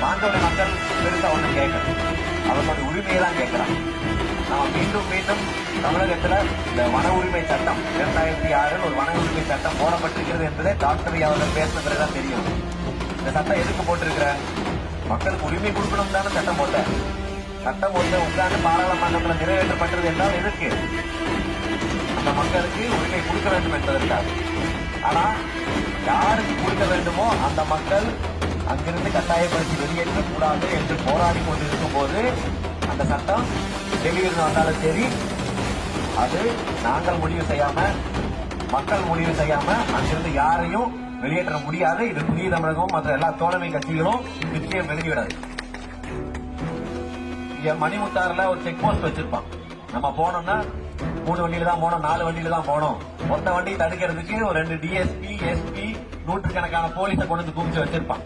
மாண்டோட மக்கள் பெருசா ஒன்றும் கேட்கணும், அவர்களுடைய உரிமையை தான் கேட்கிறான். நாம மீண்டும் மீண்டும் தமிழகத்துல இந்த வன உரிமை சட்டம் 2006 ஒரு வன உரிமை சட்டம் போடப்பட்டிருக்கிறது என்பதே டாக்டர் அவர்கள் பேசின பிறகுதான் தெரியும். இந்த சட்டம் எதுக்கு போட்டிருக்கிற, மக்களுக்கு உரிமை கொடுக்கணும் தானே சட்டம் போட்ட. சட்டம் உட்கார்ந்து பாராளுமன்றத்தில் நிறைவேற்றப்பட்டது என்றால் எதற்கு, அந்த மக்களுக்கு உரிமை கொடுக்க வேண்டும் என்பதற்காக. ஆனா யாருக்கு கொடுக்க வேண்டுமோ அந்த மக்கள் அங்கிருந்து கட்டாயப்படுத்தி வெளியேற்றக்கூடாது என்று போராடி கொண்டிருக்கும் போது அந்த சட்டம் டெல்லியிலிருந்து வந்தாலும் சரி, அது நாங்கள் முடிவு செய்யாம, மக்கள் முடிவு செய்யாம அங்கிருந்து யாரையும் வெளியேற்ற முடியாது. இது புதிய தமிழகமும் மற்ற எல்லா தோழமை கட்சிகளும் நிச்சயம் வெளியிடாது. மணிமுத்தாறுல ஒரு செக் போஸ்ட் வச்சிருப்பான். நம்ம போனோம்னா 3 வண்டியில தான் போனோம், 4 வண்டியில தான் போனோம். மொத்த வண்டி தடுக்கிறதுக்கு ஒரு 2 டிஎஸ்பி, எஸ்பி, நூற்றுக்கணக்கான போலீஸை கொண்டு வந்து குமிச்சு வச்சிருப்பான்.